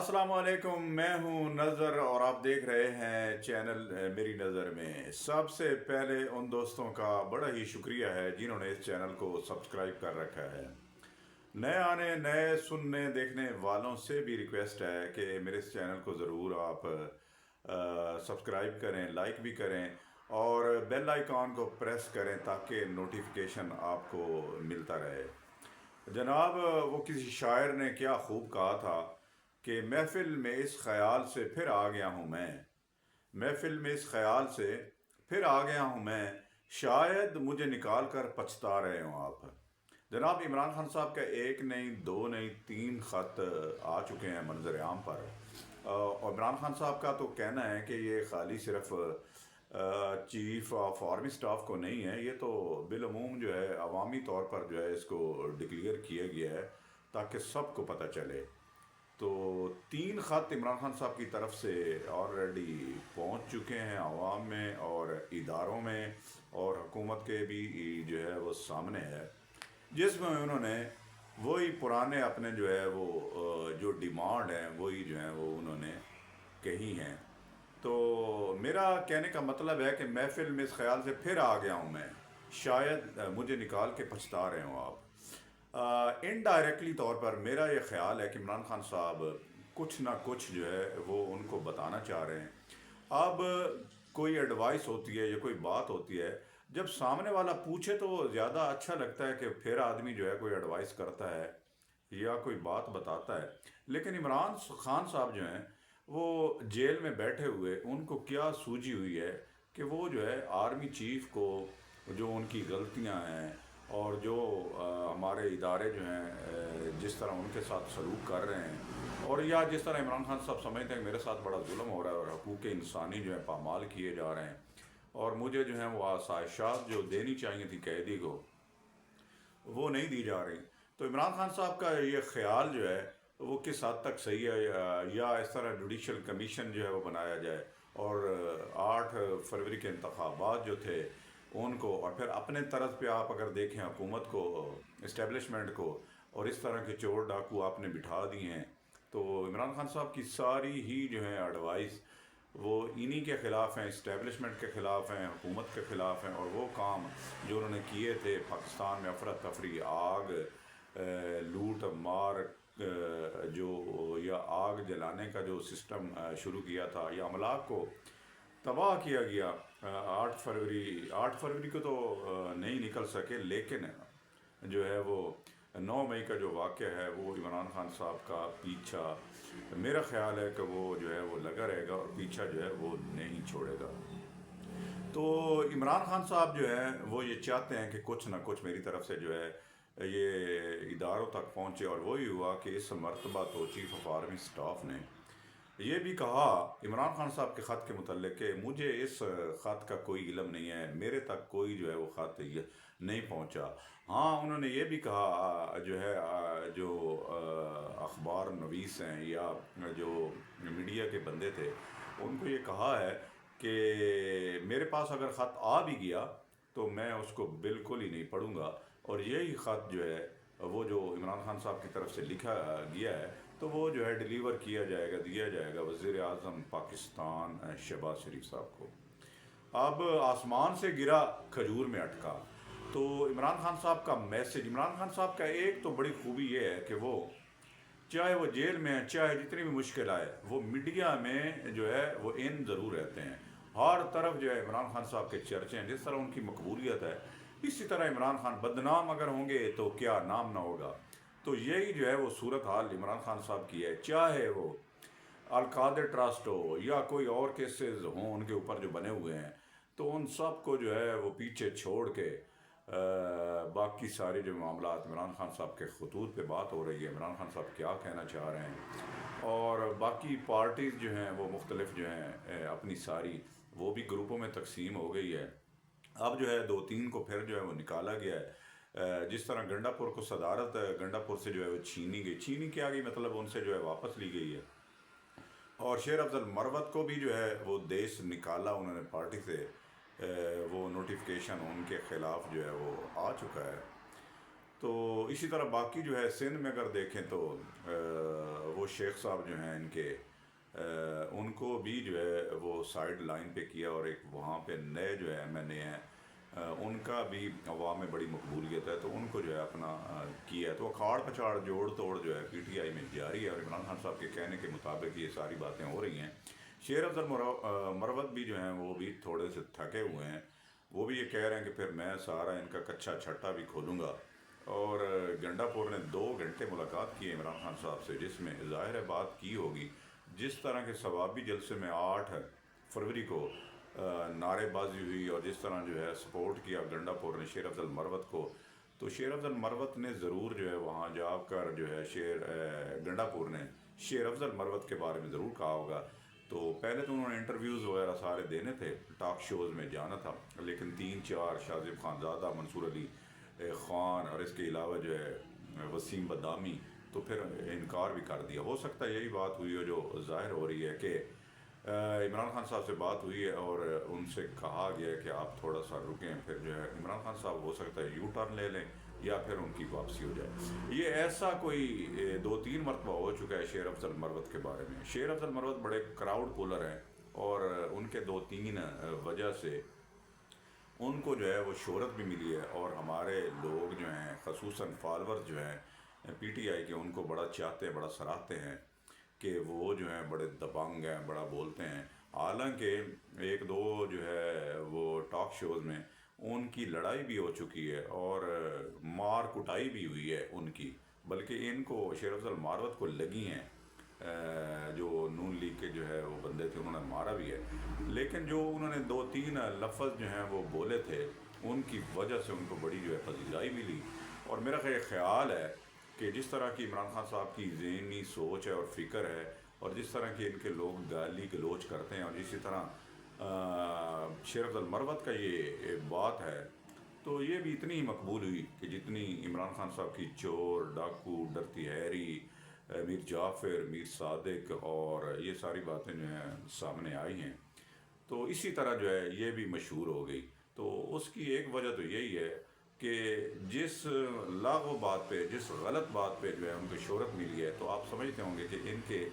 السلام علیکم، میں ہوں نظر اور آپ دیکھ رہے ہیں چینل میری نظر میں۔ سب سے پہلے ان دوستوں کا بڑا ہی شکریہ ہے جنہوں نے اس چینل کو سبسکرائب کر رکھا ہے۔ نئے آنے نئے سننے دیکھنے والوں سے بھی ریکویسٹ ہے کہ میرے اس چینل کو ضرور آپ سبسکرائب کریں، لائک بھی کریں اور بیل آئیکن کو پریس کریں تاکہ نوٹیفیکیشن آپ کو ملتا رہے۔ جناب، وہ کسی شاعر نے کیا خوب کہا تھا کہ محفل میں اس خیال سے پھر آ گیا ہوں میں، محفل میں اس خیال سے پھر آ گیا ہوں میں، شاید مجھے نکال کر پچھتا رہے ہوں آپ۔ جناب، عمران خان صاحب کا ایک نہیں، دو نہیں، 3 خط آ چکے ہیں منظر عام پر، اور عمران خان صاحب کا تو کہنا ہے کہ یہ خالی صرف چیف آف آرمی سٹاف کو نہیں ہے، یہ تو بالعموم جو ہے عوامی طور پر جو ہے اس کو ڈکلیئر کیا گیا ہے تاکہ سب کو پتہ چلے۔ تو 3 خط عمران خان صاحب کی طرف سے آلریڈی پہنچ چکے ہیں عوام میں اور اداروں میں، اور حکومت کے بھی جو ہے وہ سامنے ہے، جس میں انہوں نے وہی پرانے اپنے جو ہے وہ جو ڈیمانڈ ہیں وہی جو ہیں وہ انہوں نے کہی ہیں۔ تو میرا کہنے کا مطلب ہے کہ محفل میں اس خیال سے پھر آ گیا ہوں میں، شاید مجھے نکال کے پچھتا رہے ہوں آپ۔ انڈائریکٹلی طور پر میرا یہ خیال ہے کہ عمران خان صاحب کچھ نہ کچھ جو ہے وہ ان کو بتانا چاہ رہے ہیں۔ اب کوئی ایڈوائس ہوتی ہے یا کوئی بات ہوتی ہے، جب سامنے والا پوچھے تو وہ زیادہ اچھا لگتا ہے کہ پھر آدمی جو ہے کوئی ایڈوائس کرتا ہے یا کوئی بات بتاتا ہے۔ لیکن عمران خان صاحب جو ہیں وہ جیل میں بیٹھے ہوئے، ان کو کیا سوجھی ہوئی ہے کہ وہ جو ہے آرمی چیف کو جو ان کی غلطیاں ہیں اور جو ہمارے ادارے جو ہیں جس طرح ان کے ساتھ سلوک کر رہے ہیں، اور یا جس طرح عمران خان صاحب سمجھتے ہیں کہ میرے ساتھ بڑا ظلم ہو رہا ہے اور حقوق انسانی جو ہے پامال کیے جا رہے ہیں، اور مجھے جو ہیں وہ آسائشات جو دینی چاہیے تھی قیدی کو وہ نہیں دی جا رہی۔ تو عمران خان صاحب کا یہ خیال جو ہے وہ کس حد تک صحیح ہے، یا اس طرح جوڈیشل کمیشن جو ہے وہ بنایا جائے اور 8 فروری کے انتخابات جو تھے ان کو، اور پھر اپنے طرز پہ آپ اگر دیکھیں حکومت کو، اسٹیبلشمنٹ کو، اور اس طرح کے چور ڈاکو آپ نے بٹھا دیے ہیں، تو عمران خان صاحب کی ساری ہی جو ہیں ایڈوائس وہ انہی کے خلاف ہیں، اسٹیبلشمنٹ کے خلاف ہیں، حکومت کے خلاف ہیں، اور وہ کام جو انہوں نے کیے تھے پاکستان میں افراتفری، آگ، لوٹ مار، جو یا آگ جلانے کا جو سسٹم شروع کیا تھا، یا املاک کو تباہ کیا گیا۔ 8 فروری کو تو نہیں نکل سکے، لیکن جو ہے وہ 9 مئی کا جو واقعہ ہے وہ عمران خان صاحب کا پیچھا میرا خیال ہے کہ وہ جو ہے وہ لگا رہے گا اور پیچھا جو ہے وہ نہیں چھوڑے گا۔ تو عمران خان صاحب جو ہیں وہ یہ چاہتے ہیں کہ کچھ نہ کچھ میری طرف سے جو ہے یہ اداروں تک پہنچے، اور وہی ہوا کہ اس مرتبہ تو چیف آف آرمی سٹاف نے یہ بھی کہا عمران خان صاحب کے خط کے متعلق کہ مجھے اس خط کا کوئی علم نہیں ہے، میرے تک کوئی جو ہے وہ خط نہیں پہنچا۔ ہاں، انہوں نے یہ بھی کہا جو ہے جو اخبار نویس ہیں یا جو میڈیا کے بندے تھے ان کو یہ کہا ہے کہ میرے پاس اگر خط آ بھی گیا تو میں اس کو بالکل ہی نہیں پڑھوں گا، اور یہی خط جو ہے وہ جو عمران خان صاحب کی طرف سے لکھا گیا ہے تو وہ جو ہے ڈیلیور کیا جائے گا، دیا جائے گا وزیر اعظم پاکستان شہباز شریف صاحب کو۔ اب آسمان سے گرا کھجور میں اٹکا، تو عمران خان صاحب کا میسج، عمران خان صاحب کا ایک تو بڑی خوبی یہ ہے کہ وہ چاہے وہ جیل میں ہیں، چاہے جتنی بھی مشکل آئے، وہ میڈیا میں جو ہے وہ ان ضرور رہتے ہیں۔ ہر طرف جو ہے عمران خان صاحب کے چرچے ہیں، جس طرح ان کی مقبولیت ہے اسی طرح عمران خان بدنام اگر ہوں گے تو کیا نام نہ ہوگا۔ تو یہی جو ہے وہ صورتحال عمران خان صاحب کی ہے، چاہے وہ القادر ٹرسٹ ہو یا کوئی اور کیسز ہوں ان کے اوپر جو بنے ہوئے ہیں، تو ان سب کو جو ہے وہ پیچھے چھوڑ کے باقی سارے جو معاملات عمران خان صاحب کے خطوط پہ بات ہو رہی ہے، عمران خان صاحب کیا کہنا چاہ رہے ہیں، اور باقی پارٹیز جو ہیں وہ مختلف جو ہیں اپنی ساری وہ بھی گروپوں میں تقسیم ہو گئی ہے۔ اب جو ہے 2-3 کو پھر جو ہے وہ نکالا گیا ہے، جس طرح گنڈا پور کو صدارت گنڈا پور سے جو ہے وہ چھینی گئی، چھینی کے آگے مطلب ان سے جو ہے واپس لی گئی ہے، اور شیر افضل مروت کو بھی جو ہے وہ دیش نکالا انہوں نے پارٹی سے، وہ نوٹیفیکیشن ان کے خلاف جو ہے وہ آ چکا ہے۔ تو اسی طرح باقی جو ہے سندھ میں اگر دیکھیں تو وہ شیخ صاحب جو ہیں ان کے ان کو بھی جو ہے وہ سائیڈ لائن پہ کیا، اور ایک وہاں پہ نئے جو ہے MNA ہیں ان کا بھی عوام میں بڑی مقبولیت ہے، تو ان کو جو ہے اپنا کیا ہے، تو اکھاڑ پچھاڑ جوڑ توڑ جو ہے PTI میں جاری ہے، اور عمران خان صاحب کے کہنے کے مطابق یہ ساری باتیں ہو رہی ہیں۔ شیر افضل مروت بھی جو ہیں وہ بھی تھوڑے سے تھکے ہوئے ہیں، وہ بھی یہ کہہ رہے ہیں کہ پھر میں سارا ان کا کچھا چھٹا بھی کھولوں گا۔ اور گنڈا پور نے 2 گھنٹے ملاقات کی ہے عمران خان صاحب سے، جس میں ظاہر ہے بات کی ہوگی، جس طرح کے ثوابی جلسے میں 8 فروری کو نعرے بازی ہوئی، اور جس طرح جو ہے سپورٹ کیا گنڈا پور نے شیر افضل مروت کو، تو شیر افضل مروت نے ضرور جو ہے وہاں جا کر جو ہے گنڈا پور نے شیر افضل مروت کے بارے میں ضرور کہا ہوگا۔ تو پہلے تو انہوں نے انٹرویوز وغیرہ سارے دینے تھے، ٹاک شوز میں جانا تھا، لیکن 3-4 شاذب خانزادہ، منصور علی خان، اور اس کے علاوہ جو ہے وسیم بدامی، تو پھر انکار بھی کر دیا۔ ہو سکتا ہے یہی بات ہوئی ہو جو ظاہر ہو رہی ہے کہ عمران خان صاحب سے بات ہوئی ہے اور ان سے کہا گیا ہے کہ آپ تھوڑا سا رکیں، پھر جو ہے عمران خان صاحب ہو سکتا ہے یو ٹرن لے لیں یا پھر ان کی واپسی ہو جائے۔ یہ ایسا کوئی 2-3 مرتبہ ہو چکا ہے شیر افضل مروت کے بارے میں۔ شیر افضل مروت بڑے کراؤڈ پولر ہیں، اور ان کے 2-3 وجہ سے ان کو جو ہے وہ شہرت بھی ملی ہے، اور ہمارے لوگ جو ہیں خصوصاً فالور جو ہیں PTI کے، ان کو بڑا چاہتے ہیں، بڑا سراہتے ہیں کہ وہ جو ہیں بڑے دبنگ ہیں، بڑا بولتے ہیں۔ حالانکہ 1-2 جو ہے وہ ٹاک شوز میں ان کی لڑائی بھی ہو چکی ہے، اور مار کٹائی بھی ہوئی ہے ان کی، بلکہ ان کو شیر افضل مروت کو لگی ہیں، جو نون لیگ کے جو ہے وہ بندے تھے انہوں نے مارا بھی ہے، لیکن جو انہوں نے 2-3 لفظ جو ہیں وہ بولے تھے، ان کی وجہ سے ان کو بڑی جو ہے پذیرائی ملی۔ اور میرا خیال ہے کہ جس طرح کی عمران خان صاحب کی ذہنی سوچ ہے اور فکر ہے، اور جس طرح کے ان کے لوگ گالی گلوچ کرتے ہیں، اور اسی طرح شیر افضل مروت کا یہ بات ہے، تو یہ بھی اتنی ہی مقبول ہوئی کہ جتنی عمران خان صاحب کی چور، ڈاکو، ڈرتی ہیری، میر جعفر، میر صادق، اور یہ ساری باتیں جو ہیں سامنے آئی ہیں، تو اسی طرح جو ہے یہ بھی مشہور ہو گئی۔ تو اس کی ایک وجہ تو یہی ہے کہ جس لاغو بات پہ، جس غلط بات پہ جو ہے ان کو شہرت ملی ہے، تو آپ سمجھتے ہوں گے کہ ان کے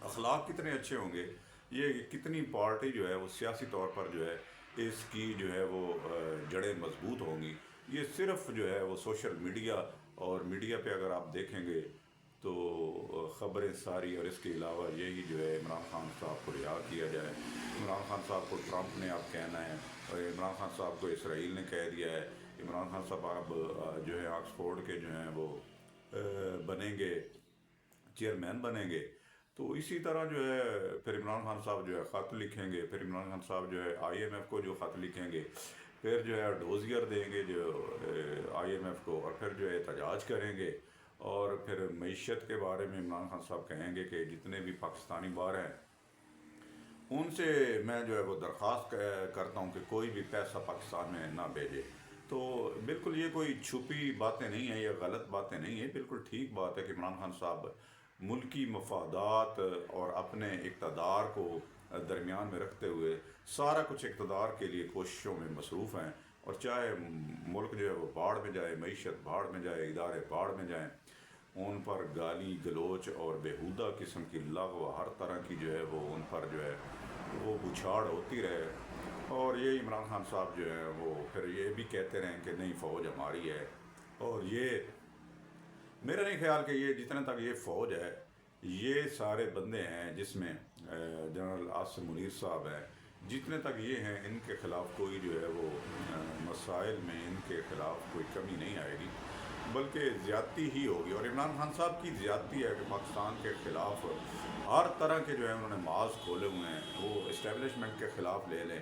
اخلاق کتنے اچھے ہوں گے، یہ کتنی پارٹی جو ہے وہ سیاسی طور پر جو ہے اس کی جو ہے وہ جڑیں مضبوط ہوں گی۔ یہ صرف جو ہے وہ سوشل میڈیا، اور میڈیا پہ اگر آپ دیکھیں گے تو خبریں ساری، اور اس کے علاوہ یہی جو ہے عمران خان صاحب کو رہا کیا جائے، عمران خان صاحب کو ٹرمپ نے اب کہنا ہے، اور عمران خان صاحب کو اسرائیل نے کہہ دیا ہے، عمران خان صاحب اب جو ہے آکسفورڈ کے جو ہیں وہ بنیں گے، چیئرمین بنیں گے۔ تو اسی طرح جو ہے پھر عمران خان صاحب جو ہے خط لکھیں گے، پھر عمران خان صاحب جو ہے IMF کو جو خط لکھیں گے، پھر جو ہے ڈوزیئر دیں گے جو IMF کو، اور پھر جو ہے احتجاج کریں گے، اور پھر معیشت کے بارے میں عمران خان صاحب کہیں گے کہ جتنے بھی پاکستانی باہر ہیں ان سے میں جو ہے وہ درخواست کرتا ہوں کہ کوئی بھی پیسہ پاکستان میں نہ بھیجے۔ تو بالکل یہ کوئی چھپی باتیں نہیں ہیں، یہ غلط باتیں نہیں ہیں، بالکل ٹھیک بات ہے کہ عمران خان صاحب ملکی مفادات اور اپنے اقتدار کو درمیان میں رکھتے ہوئے سارا کچھ اقتدار کے لیے کوششوں میں مصروف ہیں، اور چاہے ملک جو ہے وہ باڑ میں جائے، معیشت باڑ میں جائے، ادارے باڑ میں جائیں، ان پر گالی گلوچ اور بیہودہ قسم کی لغو ہر طرح کی جو ہے وہ ان پر جو ہے وہ بچھاڑ ہوتی رہے۔ اور یہ عمران خان صاحب جو ہے وہ پھر یہ بھی کہتے رہیں کہ نہیں فوج ہماری ہے، اور یہ میرا نہیں خیال کہ یہ جتنے تک یہ فوج ہے، یہ سارے بندے ہیں جس میں جنرل عاصم منیر صاحب ہیں، جتنے تک یہ ہیں ان کے خلاف کوئی جو ہے وہ مسائل میں ان کے خلاف کوئی کمی نہیں آئے گی، بلکہ زیادتی ہی ہوگی۔ اور عمران خان صاحب کی زیادتی ہے کہ پاکستان کے خلاف ہر طرح کے جو ہے انہوں نے معاذ کھولے ہوئے ہیں، وہ اسٹیبلشمنٹ کے خلاف لے لیں،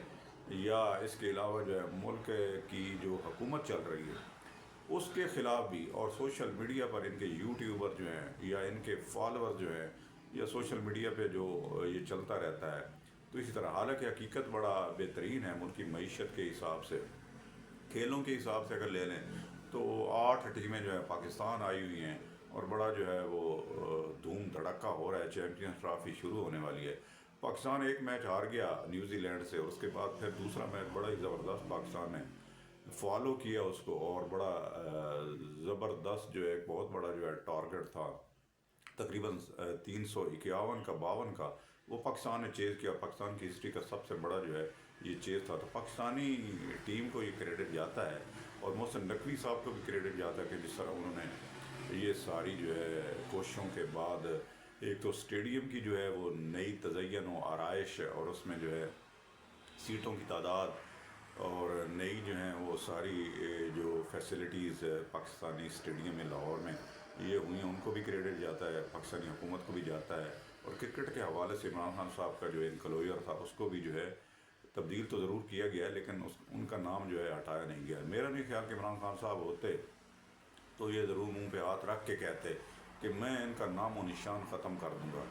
یا اس کے علاوہ جو ہے ملک کی جو حکومت چل رہی ہے اس کے خلاف بھی، اور سوشل میڈیا پر ان کے یوٹیوبر جو ہیں یا ان کے فالوور جو ہیں، یا سوشل میڈیا پہ جو یہ چلتا رہتا ہے، تو اسی طرح حالانکہ حقیقت بڑا بہترین ہے ملک کی معیشت کے حساب سے، کھیلوں کے حساب سے اگر لے لیں تو 8 ٹیمیں جو ہے پاکستان آئی ہوئی ہیں، اور بڑا جو ہے وہ دھوم دھڑکا ہو رہا ہے، چیمپئنز ٹرافی شروع ہونے والی ہے۔ پاکستان ایک میچ ہار گیا نیوزی لینڈ سے، اس کے بعد پھر دوسرا میچ بڑا ہی زبردست پاکستان نے فالو کیا اس کو، اور بڑا زبردست جو ہے ایک بہت بڑا جو ہے ٹارگٹ تھا، تقریباً 351 کا 52 کا، وہ پاکستان نے چیز کیا۔ پاکستان کی ہسٹری کا سب سے بڑا جو ہے یہ چیز تھا۔ تو پاکستانی ٹیم کو یہ کریڈٹ جاتا ہے، اور محسن نقوی صاحب کو بھی کریڈٹ جاتا ہے کہ جس طرح انہوں نے یہ ساری جو ہے کوششوں کے بعد ایک تو اسٹیڈیم کی جو ہے وہ نئی تزئین و آرائش، اور اس میں جو ہے سیٹوں کی تعداد اور نئی جو ہیں وہ ساری جو فیسلٹیز پاکستانی اسٹیڈیم میں لاہور میں یہ ہوئی ہیں، ان کو بھی کریڈٹ جاتا ہے، پاکستانی حکومت کو بھی جاتا ہے۔ اور کرکٹ کے حوالے سے عمران خان صاحب کا جو انکلوئر تھا اس کو بھی جو ہے تبدیل تو ضرور کیا گیا، لیکن ان کا نام جو ہے ہٹایا نہیں گیا۔ میرا نہیں خیال کہ عمران خان صاحب ہوتے تو یہ ضرور منہ پہ ہاتھ رکھ کے کہتے کہ میں ان کا نام و نشان ختم کر دوں گا۔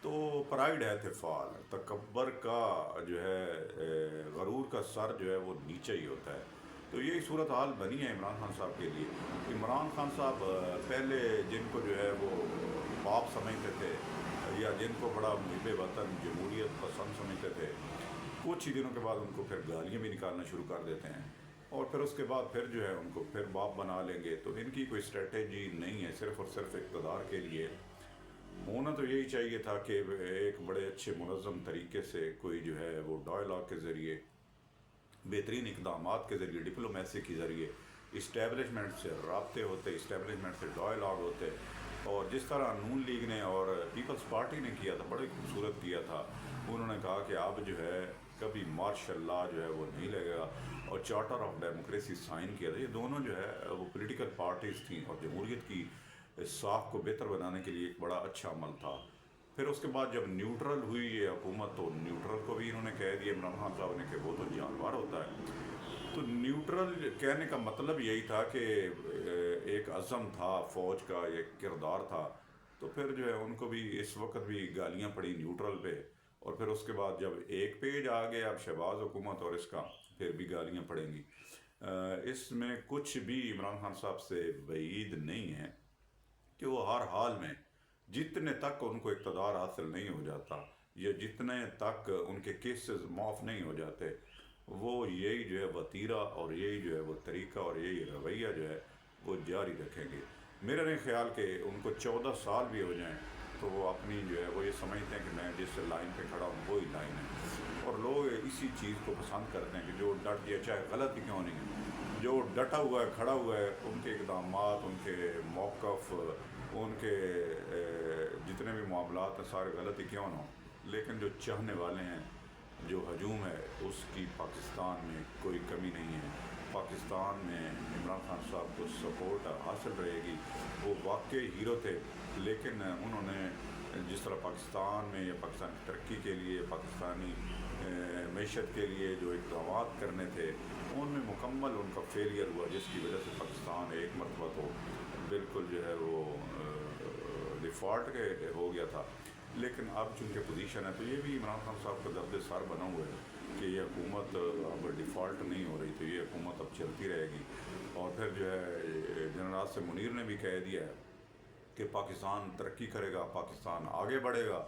تو پرائیڈ ہے فعال، تکبر کا جو ہے غرور کا سر جو ہے وہ نیچے ہی ہوتا ہے۔ تو یہی صورتحال بنی ہے عمران خان صاحب کے لیے۔ عمران خان صاحب پہلے جن کو جو ہے وہ باپ سمجھتے تھے، یا جن کو بڑا محب وطن جمہوریت پسند سمجھتے تھے، کچھ ہی دنوں کے بعد ان کو پھر گالیاں بھی نکالنا شروع کر دیتے ہیں، اور پھر اس کے بعد پھر جو ہے ان کو پھر باپ بنا لیں گے۔ تو ان کی کوئی اسٹریٹجی نہیں ہے، صرف اور صرف اقتدار کے لیے۔ ہونا تو یہی چاہیے تھا کہ ایک بڑے اچھے منظم طریقے سے کوئی جو ہے وہ ڈائلاگ کے ذریعے، بہترین اقدامات کے ذریعے، ڈپلومیسی کے ذریعے اسٹیبلشمنٹ سے رابطے ہوتے، اسٹیبلشمنٹ سے ڈائلاگ ہوتے، اور جس طرح نون لیگ نے اور پیپلز پارٹی نے کیا تھا، بڑی خوبصورت کیا تھا۔ انہوں نے کہا کہ اب جو ہے کبھی مارشل لا جو ہے وہ نہیں لگے گا، اور چارٹر آف ڈیموکریسی سائن کیا تھا۔ یہ دونوں جو ہے وہ پولیٹیکل پارٹیز تھیں، اور جمہوریت کی ساکھ کو بہتر بنانے کے لیے ایک بڑا اچھا عمل تھا۔ پھر اس کے بعد جب نیوٹرل ہوئی یہ حکومت، تو نیوٹرل کو بھی انہوں نے کہہ دیا عمران خان صاحب نے کہ وہ تو جانور ہوتا ہے۔ تو نیوٹرل کہنے کا مطلب یہی تھا کہ ایک عزم تھا فوج کا، ایک کردار تھا۔ تو پھر جو ہے ان کو بھی اس وقت بھی گالیاں پڑی نیوٹرل پہ، اور پھر اس کے بعد جب ایک پیج آ گیا اب شہباز حکومت اور اس کا، پھر بھی گالیاں پڑیں گی۔ اس میں کچھ بھی عمران خان صاحب سے بعید نہیں ہے کہ وہ ہر حال میں جتنے تک ان کو اقتدار حاصل نہیں ہو جاتا، یا جتنے تک ان کے کیسز معاف نہیں ہو جاتے، وہ یہی جو ہے وتیرہ اور یہی جو ہے وہ طریقہ اور یہی رویہ جو ہے وہ جاری رکھیں گے۔ میرا نہیں خیال کہ ان کو 14 سال بھی ہو جائیں تو وہ اپنی جو ہے وہ یہ سمجھتے ہیں کہ میں جس لائن پہ کھڑا ہوں وہی لائن ہے، اور لوگ اسی چیز کو پسند کرتے ہیں کہ جو ڈٹ گیا، چاہے غلط ہی کیوں نہیں ہے، جو ڈٹا ہوا ہے، کھڑا ہوا ہے، ان کے اقدامات، ان کے موقف، ان کے جتنے بھی معاملات ہیں سارے غلط ہی کیوں نہ ہوں، لیکن جو چاہنے والے ہیں، جو ہجوم ہے اس کی پاکستان میں کوئی کمی نہیں ہے۔ پاکستان میں عمران خان صاحب کو سپورٹ حاصل رہے گی۔ وہ واقعی ہیرو تھے، لیکن انہوں نے جس طرح پاکستان میں یا پاکستان کی ترقی کے لیے، پاکستانی معیشت کے لیے جو اقدامات کرنے تھے، ان میں مکمل ان کا فیلئر ہوا، جس کی وجہ سے پاکستان ایک مرتبہ تو بالکل جو ہے وہ ڈیفالٹ کے ہو گیا تھا۔ لیکن اب چونکہ پوزیشن ہے تو یہ بھی عمران خان صاحب کا درد سر بنا ہوا ہے کہ یہ حکومت اب ڈیفالٹ نہیں ہو رہی، تو یہ حکومت اب چلتی رہے گی۔ اور پھر جو ہے جنرل آصف منیر نے بھی کہہ دیا ہے کہ پاکستان ترقی کرے گا، پاکستان آگے بڑھے گا،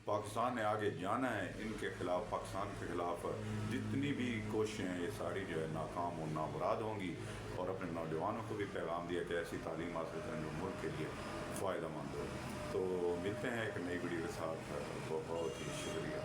پاکستان نے آگے جانا ہے۔ ان کے خلاف، پاکستان کے خلاف جتنی بھی کوششیں ہیں یہ ساری جو ہے ناکام و نامراد ہوں گی۔ اور اپنے نوجوانوں کو بھی پیغام دیا کہ ایسی تعلیم حاصل کریں جو ملک کے لیے فائدہ مند ہو۔ تو ملتے ہیں ایک نئی ویڈیو کے ساتھ، بہت ہی شکریہ۔